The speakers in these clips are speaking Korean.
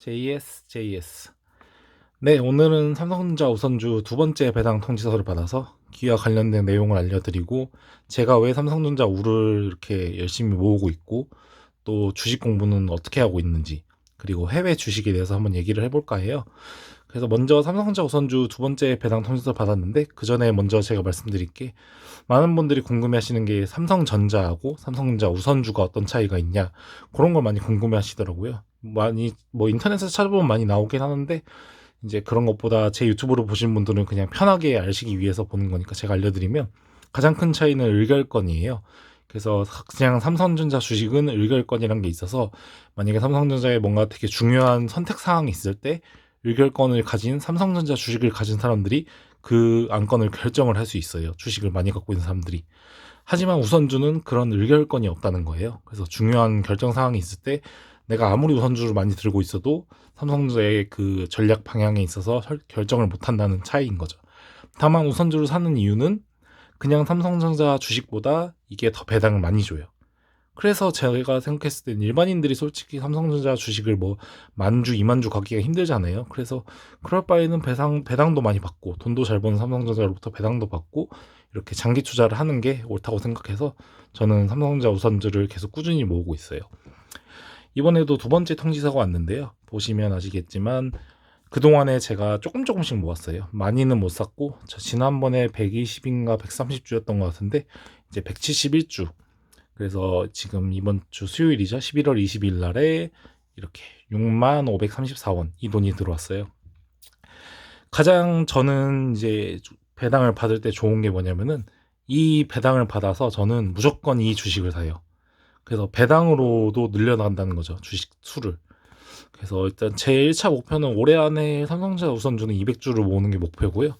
JS. 네, 오늘은 삼성전자 우선주 두 번째 배당 통지서를 받아서 기와 관련된 내용을 알려드리고, 제가 왜 삼성전자 우를 이렇게 열심히 모으고 있고, 또 주식 공부는 어떻게 하고 있는지, 그리고 해외 주식에 대해서 한번 얘기를 해볼까 해요. 그래서 먼저 삼성전자 우선주 두 번째 배당 통지서 받았는데, 그 전에 먼저 제가 말씀드릴 게, 많은 분들이 궁금해하시는 게 삼성전자하고 삼성전자 우선주가 어떤 차이가 있냐, 그런 걸 많이 궁금해하시더라고요. 많이 뭐 인터넷에서 찾아보면 많이 나오긴 하는데, 이제 그런 것보다 제 유튜브로 보신 분들은 그냥 편하게 알시기 위해서 보는 거니까 제가 알려드리면, 가장 큰 차이는 의결권이에요. 그래서 그냥 삼성전자 주식은 의결권이란 게 있어서, 만약에 삼성전자에 뭔가 되게 중요한 선택 사항이 있을 때 의결권을 가진 삼성전자 주식을 가진 사람들이 그 안건을 결정을 할 수 있어요. 주식을 많이 갖고 있는 사람들이. 하지만 우선주는 그런 의결권이 없다는 거예요. 그래서 중요한 결정 사항이 있을 때 내가 아무리 우선주를 많이 들고 있어도 삼성전자의 그 전략 방향에 있어서 결정을 못 한다는 차이인 거죠. 다만 우선주를 사는 이유는 그냥 삼성전자 주식보다 이게 더 배당을 많이 줘요. 그래서 제가 생각했을 땐 일반인들이 솔직히 삼성전자 주식을 뭐 만주, 이만주 갖기가 힘들잖아요. 그래서 그럴 바에는 배당도 많이 받고 돈도 잘 버는 삼성전자로부터 배당도 받고 이렇게 장기 투자를 하는 게 옳다고 생각해서 저는 삼성전자 우선주를 계속 꾸준히 모으고 있어요. 이번에도 두 번째 통지서가 왔는데요. 보시면 아시겠지만 그동안에 제가 조금씩 모았어요. 많이는 못 샀고, 저 지난번에 120인가 130주였던 것 같은데 이제 171주. 그래서 지금 이번 주 수요일이죠. 11월 20일 날에 이렇게 65,534원 이 돈이 들어왔어요. 가장 저는 이제 배당을 받을 때 좋은 게 뭐냐면은, 이 배당을 받아서 저는 무조건 이 주식을 사요. 그래서 배당으로도 늘려나간다는 거죠. 주식 수를. 그래서 일단 제 1차 목표는 올해 안에 삼성전자 우선주는 200주를 모으는 게 목표고요.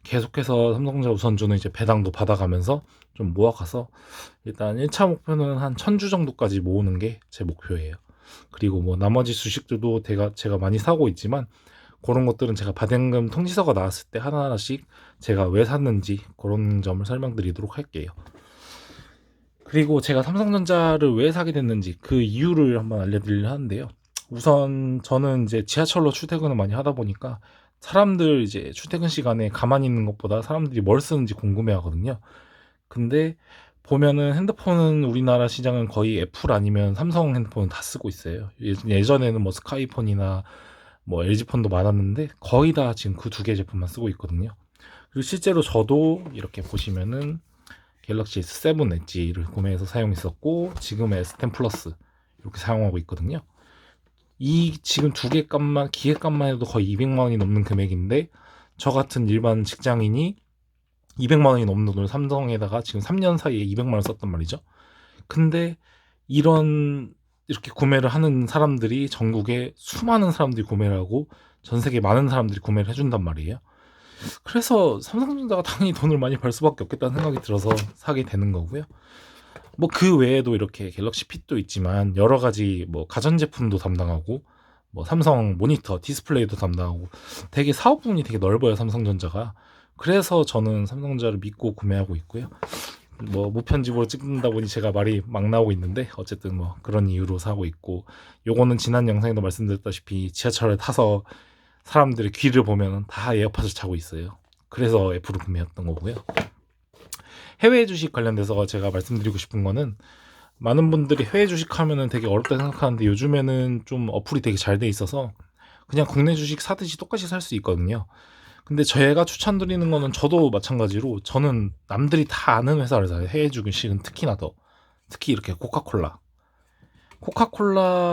계속해서 삼성전자 우선주는 이제 배당도 받아가면서 좀 모아가서 일단 1차 목표는 한 1000주 정도까지 모으는 게 제 목표예요. 그리고 뭐 나머지 주식들도 제가 많이 사고 있지만, 그런 것들은 제가 배당금 통지서가 나왔을 때 하나하나씩 제가 왜 샀는지 그런 점을 설명드리도록 할게요. 그리고 제가 삼성전자를 왜 사게 됐는지 그 이유를 한번 알려드리려 하는데요. 우선 저는 이제 지하철로 출퇴근을 많이 하다 보니까 사람들 이제 출퇴근 시간에 가만히 있는 것보다 사람들이 뭘 쓰는지 궁금해 하거든요. 근데 보면은 핸드폰은 우리나라 시장은 거의 애플 아니면 삼성 핸드폰은 다 쓰고 있어요. 예전에는 뭐 스카이폰이나 뭐 LG폰도 많았는데 거의 다 지금 그 두 개 제품만 쓰고 있거든요. 그리고 실제로 저도 이렇게 보시면은 갤럭시 S7 엣지를 구매해서 사용했었고, 지금 S10 플러스 이렇게 사용하고 있거든요. 이 지금 두 개 값만, 기계값만 해도 거의 200만 원이 넘는 금액인데, 저 같은 일반 직장인이 200만 원이 넘는 돈을 삼성에다가 지금 3년 사이에 200만 원 썼단 말이죠. 근데 이렇게 구매를 하는 사람들이 전국에 수많은 사람들이 구매를 하고 전 세계 많은 사람들이 구매를 해준단 말이에요. 그래서 삼성전자가 당연히 돈을 많이 벌 수밖에 없겠다는 생각이 들어서 사게 되는 거고요. 뭐 그 외에도 이렇게 갤럭시 핏도 있지만 여러 가지 뭐 가전제품도 담당하고, 뭐 삼성 모니터, 디스플레이도 담당하고 되게 사업 부문이 되게 넓어요, 삼성전자가. 그래서 저는 삼성전자를 믿고 구매하고 있고요. 뭐 무편집으로 찍는다 보니 제가 말이 막 나오고 있는데, 어쨌든 뭐 그런 이유로 사고 있고, 요거는 지난 영상에도 말씀드렸다시피 지하철을 타서 사람들의 귀를 보면 다 에어팟을 차고 있어요. 그래서 애플을 구매했던 거고요. 해외 주식 관련돼서 제가 말씀드리고 싶은 거는, 많은 분들이 해외 주식 하면은 되게 어렵다 생각하는데 요즘에는 좀 어플이 되게 잘 돼 있어서 그냥 국내 주식 사듯이 똑같이 살 수 있거든요. 근데 제가 추천드리는 거는, 저도 마찬가지로 저는 남들이 다 아는 회사를 사요. 해외 주식은 특히나 더. 특히 이렇게 코카콜라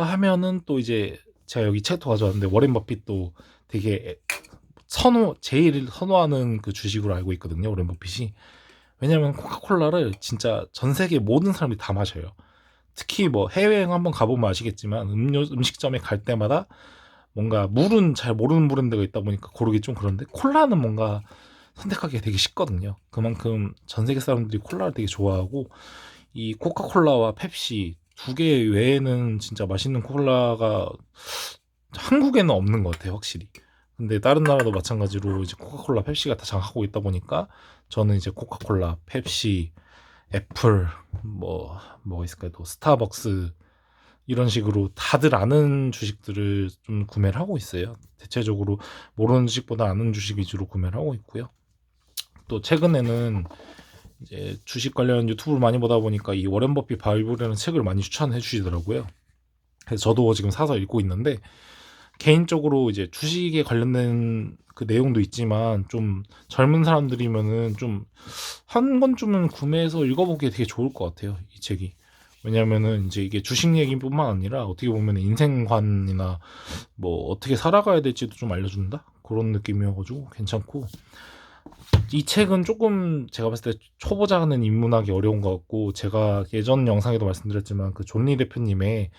하면은 또 이제 제가 여기 책도 가져왔는데, 워렌 버핏도 되게 제일 선호하는 그 주식으로 알고 있거든요, 워렌 버핏이. 왜냐면 코카콜라를 진짜 전 세계 모든 사람들이 다 마셔요. 특히 뭐 해외여행 한번 가보면 아시겠지만, 음식점에 갈 때마다 뭔가 물은 잘 모르는 브랜드가 있다 보니까 고르기 좀 그런데, 콜라는 뭔가 선택하기가 되게 쉽거든요. 그만큼 전 세계 사람들이 콜라를 되게 좋아하고, 이 코카콜라와 펩시 두 개 외에는 진짜 맛있는 콜라가 한국에는 없는 것 같아요, 확실히. 근데 다른 나라도 마찬가지로 이제 코카콜라, 펩시가 다 장악하고 있다 보니까 저는 이제 코카콜라, 펩시, 애플, 뭐가 있을까요? 또 스타벅스, 이런 식으로 다들 아는 주식들을 좀 구매를 하고 있어요. 대체적으로 모르는 주식보다 아는 주식 위주로 구매를 하고 있고요. 또 최근에는 이제 주식 관련 유튜브를 많이 보다 보니까 이 워렌 버핏 바이블이라는 책을 많이 추천해 주시더라고요. 그래서 저도 지금 사서 읽고 있는데, 개인적으로 이제 주식에 관련된 그 내용도 있지만 좀 젊은 사람들이면은 좀 한 권쯤은 구매해서 읽어보기에 되게 좋을 것 같아요, 이 책이. 왜냐면은 이제 이게 주식 얘기뿐만 아니라 어떻게 보면 인생관이나 뭐 어떻게 살아가야 될지도 좀 알려준다, 그런 느낌이어가지고 괜찮고, 이 책은 조금 제가 봤을 때 초보자는 입문하기 어려운 것 같고, 제가 예전 영상에도 말씀드렸지만 그 존리 대표님의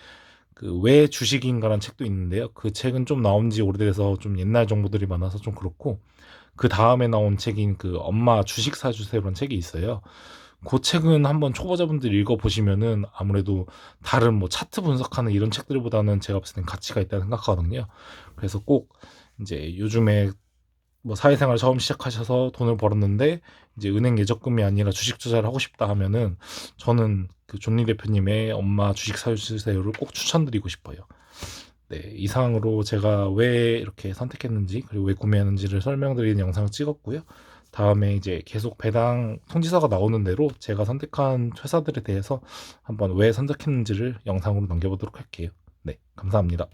그 왜 주식인가라는 책도 있는데요. 그 책은 좀 나온 지 오래돼서 좀 옛날 정보들이 많아서 좀 그렇고, 그 다음에 나온 책인 그 엄마 주식 사주세요라는 책이 있어요. 그 책은 한번 초보자분들 읽어보시면은 아무래도 다른 뭐 차트 분석하는 이런 책들보다는 제가 봤을 땐 가치가 있다고 생각하거든요. 그래서 꼭 이제 요즘에 뭐 사회생활 처음 시작하셔서 돈을 벌었는데 이제 은행 예적금이 아니라 주식 투자를 하고 싶다 하면은, 저는 그 존리 대표님의 엄마 주식 사주세요를 꼭 추천드리고 싶어요. 네, 이상으로 제가 왜 이렇게 선택했는지 그리고 왜 구매했는지를 설명드리는 영상을 찍었고요. 다음에 이제 계속 배당 통지서가 나오는 대로 제가 선택한 회사들에 대해서 한번 왜 선택했는지를 영상으로 남겨보도록 할게요. 네, 감사합니다.